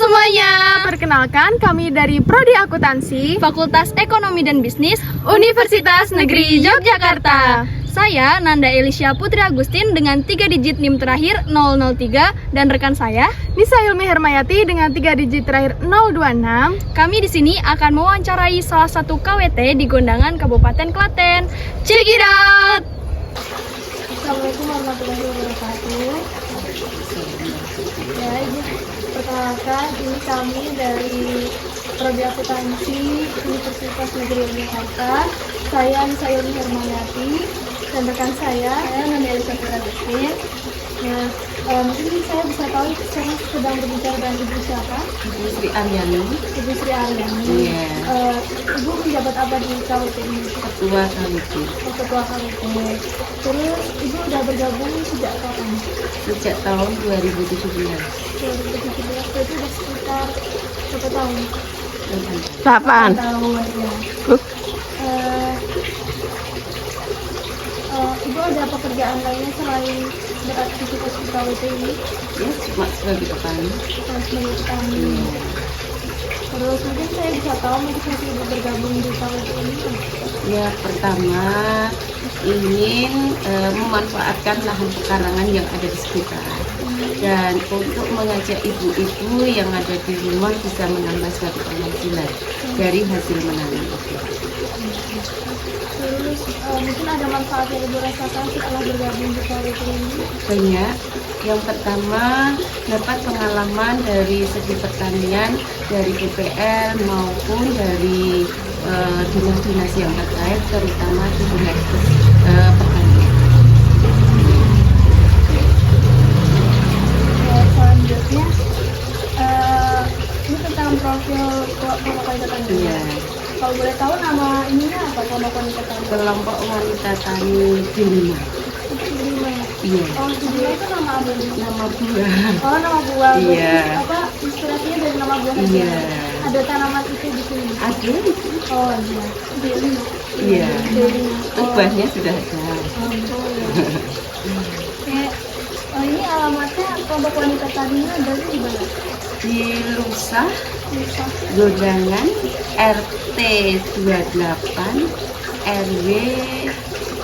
semuanya, perkenalkan kami dari Prodi Akuntansi Fakultas Ekonomi dan Bisnis Universitas Negeri Yogyakarta. Saya Nanda Elisha Putri Agustin dengan 3 digit NIM terakhir 003 dan rekan saya Nisa Hilmi Hermayati dengan 3 digit terakhir 026. Kami di sini akan mewawancarai salah satu KWT di Gondangan Kabupaten Klaten. Check it out! Assalamualaikum warahmatullahi wabarakatuh. Ya, Ibu, perkenalkan ini kami dari Prodi Akuntansi Universitas Negeri Yogyakarta. Saya Nisa Hilmi Hermayati dan rekan saya Nanda Elisha Putri Agustin. Nah, mungkin saya bisa tahu sekarang sedang berbicara dengan Ibu siapa? Ibu Sri Aryani, Ibu Sri Aryani. Iya. Ibu menjabat apa di KWT ini? Ketua KWT. Ketua KWT. Terus Ibu udah bergabung sejak kapan? Sejak tahun 2017. 2017, berarti udah sekitar berapa tahun? 8 tahun ya. Ibu ada pekerjaan lainnya selain beraktivitas di KWT ini? Ya, cuma sebagai petani. Sebagai petani. Terus mungkin saya bisa tahu motivasi Ibu bergabung di KWT ini? Ya, pertama ingin memanfaatkan lahan pekarangan yang ada di sekitar dan untuk mengajak ibu-ibu yang ada di rumah bisa menambah suatu penghasilan dari hasil menanam itu. Terus mungkin ada manfaat yang Ibu rasakan setelah bergabung di KWT ini? Banyak. Yang pertama, dapat pengalaman dari segi pertanian dari PPL maupun dari dinas-dinas yang terkait, terutama di dinas pertanian. Selanjutnya, ini tentang profil kelompok wanita tani. Iya. Kalau boleh tahu nama ininya apa, kelompok wanita tani? Kelompok wanita tani Dilima. Dilima. Iya. Oh, Dilima itu nama apa? Nama buah. Oh, nama buah. Iya. Berarti apa inspirasinya dari nama buah aja? Iya. Ada tanaman itu di sini. Ada. Oh iya. Dilima. Iya. Dilima. Ubahnya sudah ada. Oh ya. Ini alamatnya kelompok wanita taninya dari di mana? Di Lusah, Bisa. Gondangan, RT 28, RW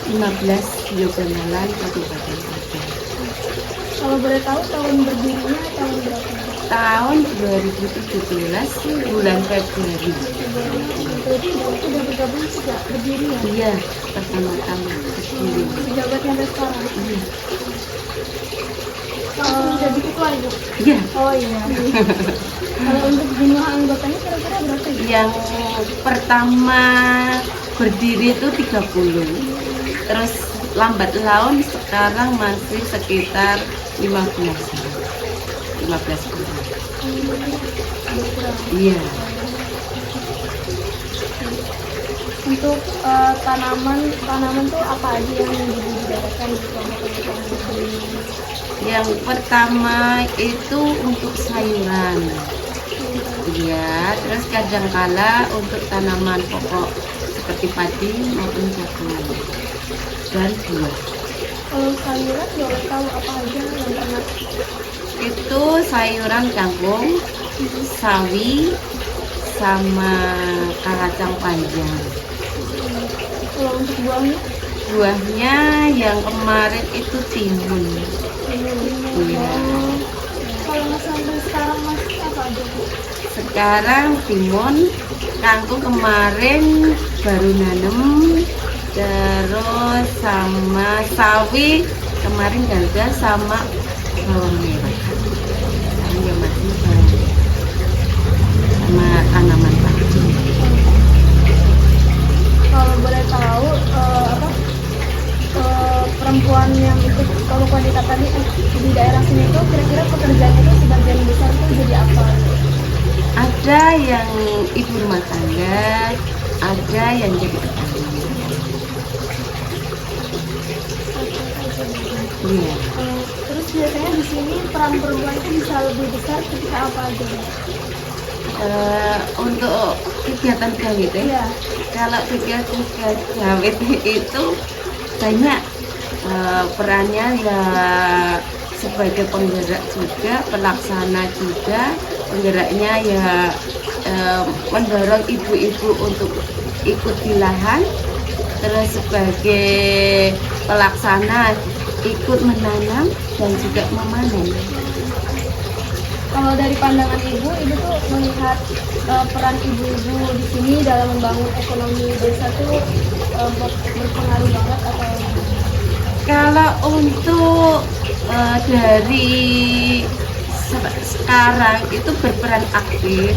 15, Yogyakarta, Kabupaten Klaten. Kalau boleh tahu tahun berdirinya tahun berapa? Tahun 2017, bulan Februari. Berarti udah bergabung sejak berdiri ya? Iya, pertama-tama berdiri. Pejabat sampai sekarang. Iya. Jadi ketua Ibu? Iya. Oh iya. Kalau untuk jumlah anggotanya kira-kira berapa ya? Yang pertama berdiri itu 30. Terus lambat laun sekarang masih sekitar 15 orang. Iya. Untuk tanaman tuh apa aja yang dibudidayakan di kelompok ini? Yang pertama itu untuk sayuran. Iya, terus kadangkala untuk tanaman pokok seperti padi maupun jagung dan buah. Kalau sayuran boleh tahu apa aja yang pernah? Itu sayuran kangkung, sawi, sama kacang panjang. Kalau untuk buahnya? Buahnya yang kemarin itu timun. Iya. Kalau nggak sampai sekarang masih apa aja? Sekarang timun, kangkung kemarin baru nanem, terus sama sawi kemarin gagal, sama bawang merah. Yang masih sama tanaman padi. Kalau boleh tahu perempuan yang ikut kelompok wanita tadi di daerah sini itu kira-kira pekerjaannya itu sebagian besar tuh jadi apa? Ada yang ibu rumah tangga, ada yang jadi petani. Iya. Terus biasanya di sini peran perempuan itu bisa lebih besar ketika apa aja? Untuk kegiatan KWT, Iya. kalau kegiatan KWT itu banyak perannya ya, sebagai penggerak juga, pelaksana juga, penggeraknya ya mendorong ibu-ibu untuk ikut di lahan, terus sebagai pelaksana ikut menanam dan juga memanen. Kalau dari pandangan ibu tuh melihat peran ibu-ibu di sini dalam membangun ekonomi desa tuh berpengaruh banget atau? Kalau untuk dari sekarang itu berperan aktif,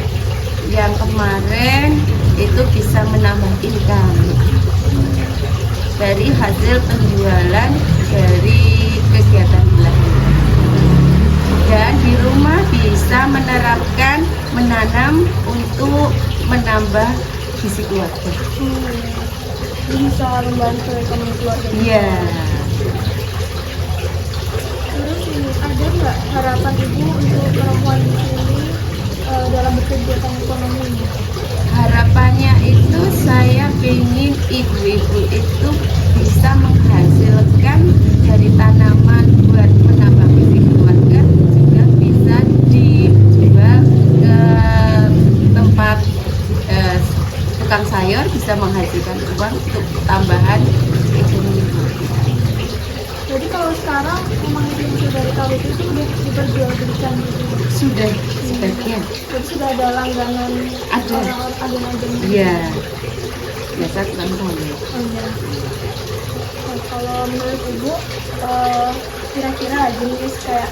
yang kemarin itu bisa menambah income dari hasil penjualan dari kegiatan lain. Dan di rumah bisa menerapkan menanam untuk menambah gizi keluarga. Bisa membantu ekonomi keluarga. Iya. Terus ini ada nggak harapan ibu untuk perempuan di sini dalam berkegiatan ekonomi? Harapannya itu saya ingin ibu-ibu itu bisa menghasilkan dari tanaman buat menambah gizi keluarga, juga bisa dijual ke tempat tukang sayur, bisa menghasilkan uang untuk tambahan ekonomi. Jadi kalau sekarang memang hasil dari KWT itu udah diperjualbelikan gitu? Sudah sebagian. Jadi sudah ada langganan Ada. orang-orang agen-agen? Iya. Biasa tukang sayur. Oh iya. Nah, kalau menurut ibu kira-kira jenis kayak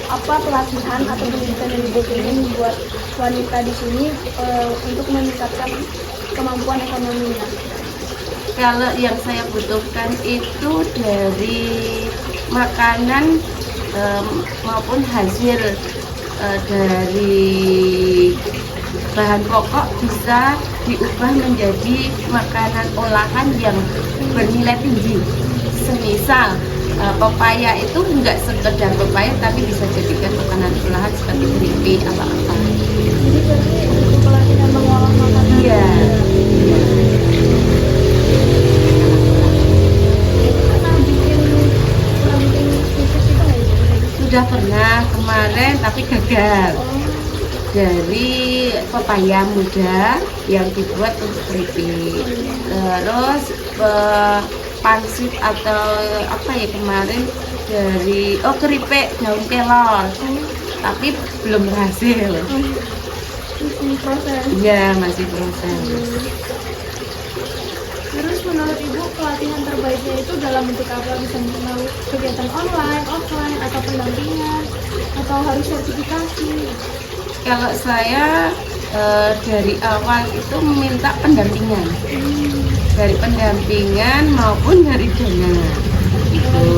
apa pelatihan atau pendidikan yang ibu ingin buat wanita di sini untuk meningkatkan kemampuan ekonominya? Kalau yang saya butuhkan itu dari makanan maupun hasil dari bahan pokok bisa diubah menjadi makanan olahan yang bernilai tinggi. Semisal pepaya itu enggak sekedar pepaya tapi bisa jadikan makanan olahan seperti keripik apa-apa. Jadi berarti itu pelatihan mengolah makanan? Iya. Pernah bikin bisnis itu nggak ibu? Sudah pernah kemarin tapi gagal. Dari pepaya muda yang dibuat untuk keripik, terus pangsit atau apa ya kemarin dari keripik daun kelor, tapi belum berhasil. Masih proses. Iya, masih proses. Terus menurut ibu pelatihan terbaiknya itu dalam bentuk apa? Bisa melalui kegiatan online, offline, atau pendampingan, atau harus sertifikasi? Kalau saya dari awal itu meminta pendampingan, dari pendampingan maupun dari dana. Itu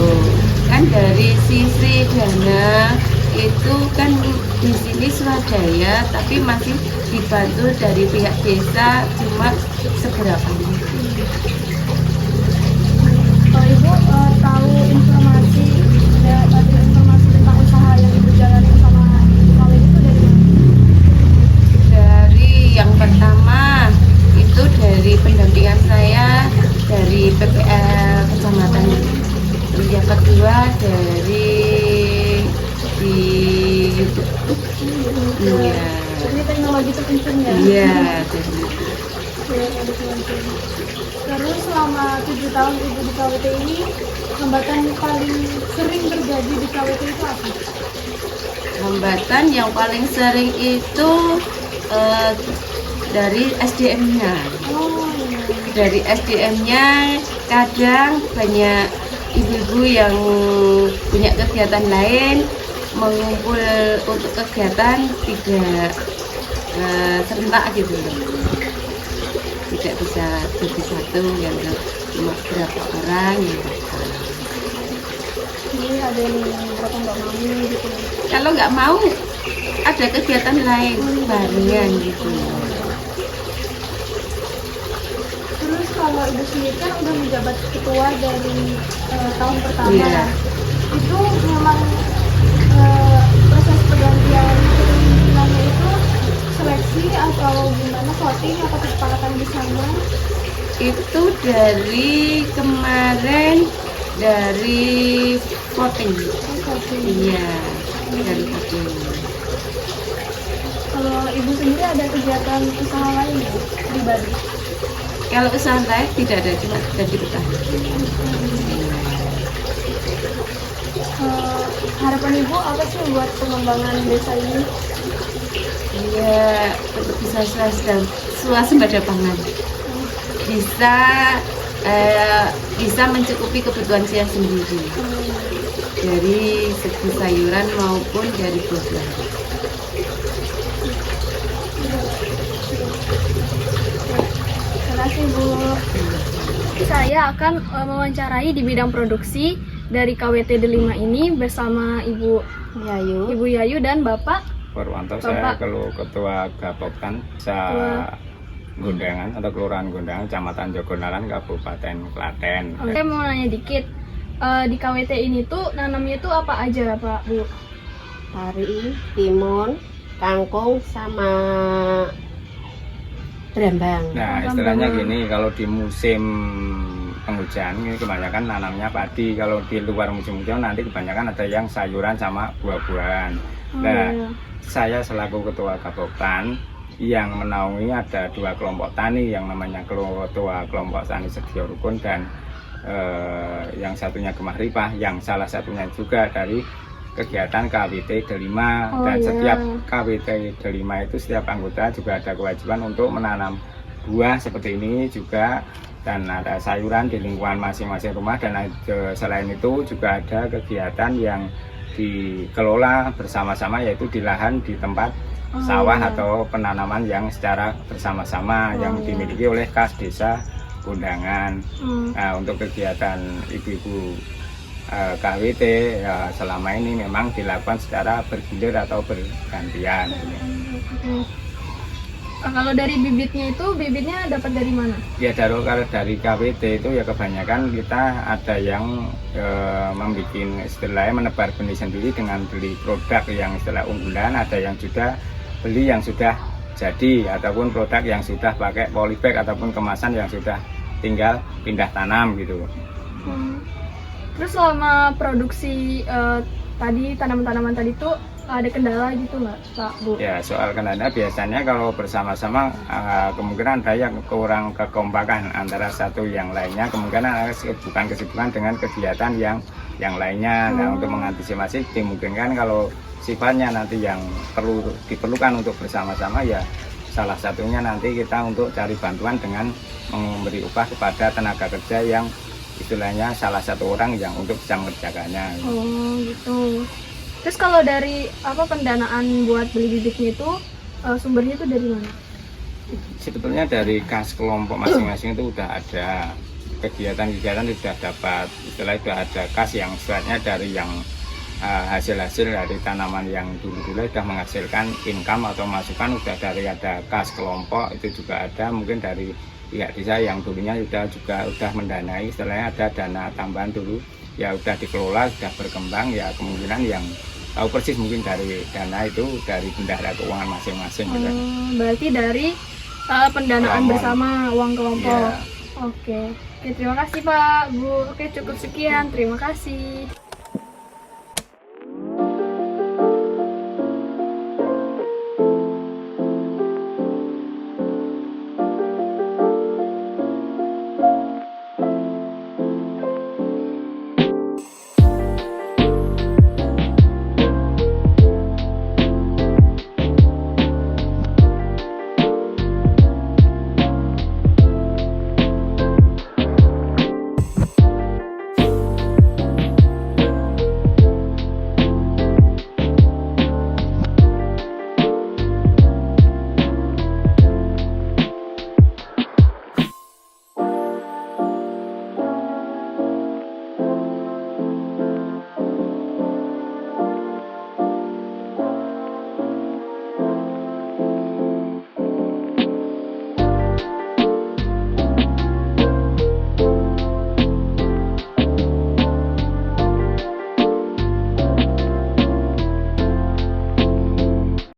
kan dari sisi dana itu kan di sini swadaya, tapi masih dibantu dari pihak desa cuma seberapanya. Kalau ibu tahu informasi tentang usaha yang ibu jalanin sama KW itu dari mana? Dari yang pertama itu dari pendampingan saya dari PPL Kecamatan. Terus yang kedua dari di YouTube. Iya. Jadi teknologi itu penting ya? Iya, dari YouTube. Terus selama 7 tahun ibu di KWT ini, hambatan paling sering terjadi di KWT itu apa? Hambatan yang paling sering itu dari SDM-nya. Oh iya. Dari SDM-nya kadang banyak ibu-ibu yang punya kegiatan lain mengumpul untuk kegiatan tidak serentak gitu, tidak bisa jadi satu yang cuma berapa orang yang datang. Jadi ada yang berapa nggak mau gitu. Kalau nggak mau ada kegiatan lain barengan gitu. Terus kalau ibu sendiri kan udah menjabat ketua dari tahun pertama. Iya. Itu memang proses pergantian kepemimpinannya itu seleksi atau gimana, voting atau kesepakatan bersama? Itu dari kemarin dari voting. Voting. Iya, dari voting. Ibu sendiri ada kegiatan usaha lain ya, pribadi? Kalau usaha lain tidak ada, cuma jadi petani. Harapan Ibu apa sih buat pengembangan desa ini? Ya, untuk bisa swasembada pangan, bisa bisa mencukupi kebutuhan saya sendiri dari segi sayuran maupun dari buah. Terima kasih Bu. Saya akan mewawancarai di bidang produksi dari KWT Delima ini bersama Ibu Yayu dan Bapak Purwanto. Bapak. Saya kalau Ketua Gapoktan Desa Gondangan atau Kelurahan Gondangan, Kecamatan Jogonalan, Kabupaten Klaten. Saya mau nanya dikit, di KWT ini tuh nanamnya tuh apa aja Pak Bu? Pari, timun, kangkung, sama berambang. Nah, istilahnya gini, kalau di musim penghujan ini kebanyakan nanamnya padi. Kalau di luar musim hujan nanti kebanyakan ada yang sayuran sama buah-buahan. Nah, saya selaku Ketua Gapoktan yang menaungi ada 2 kelompok tani, yang namanya Ketua Kelompok Tani Sedia Rukun dan yang satunya Gemah Ripah, yang salah satunya juga dari kegiatan KWT Delima. Dan setiap KWT Delima itu setiap anggota juga ada kewajiban untuk menanam buah seperti ini juga, dan ada sayuran di lingkungan masing-masing rumah. Dan selain itu juga ada kegiatan yang dikelola bersama-sama, yaitu di lahan di tempat sawah atau penanaman yang secara bersama-sama yang dimiliki oleh Kas Desa Gondangan. Nah, untuk kegiatan ibu-ibu KWT ya, selama ini memang dilakukan secara bergilir atau bergantian. Kalau dari bibitnya itu, bibitnya dapat dari mana? Ya, kalau dari KWT itu ya kebanyakan kita ada yang membuat istilahnya menebar benih sendiri dengan beli produk yang istilah unggulan, ada yang juga beli yang sudah jadi ataupun produk yang sudah pakai polybag ataupun kemasan yang sudah tinggal pindah tanam gitu. Terus selama produksi tadi tanaman-tanaman tadi tuh ada kendala gitu nggak Pak Bu? Ya, soal kendala biasanya kalau bersama-sama kemungkinan ada yang kurang kekompakan antara satu yang lainnya, kemungkinan ada kesibukan dengan kegiatan yang lainnya. Nah, untuk mengantisipasi dimungkinkan kalau sifatnya nanti yang diperlukan untuk bersama-sama, ya salah satunya nanti kita untuk cari bantuan dengan memberi upah kepada tenaga kerja yang istilahnya salah satu orang yang untuk bisa mengerjakannya. Oh gitu. Terus kalau dari pendanaan buat beli bibitnya itu sumbernya itu dari mana? Sebetulnya dari kas kelompok masing-masing itu udah ada kegiatan-kegiatan, sudah dapat istilahnya sudah ada kas yang sifatnya dari yang hasil-hasil dari tanaman yang dulu-dulu sudah menghasilkan income atau masukan, sudah dari ada kas kelompok itu juga ada, mungkin dari pihak desa yang dulunya juga sudah mendanai, istilahnya ada dana tambahan dulu ya udah dikelola, sudah berkembang, ya kemungkinan yang tahu persis mungkin dari dana itu dari bendahara keuangan masing-masing. Berarti dari pendanaan bersama uang kelompok. Ya. Oke, terima kasih Pak Bu. Oke, cukup sekian, terima kasih.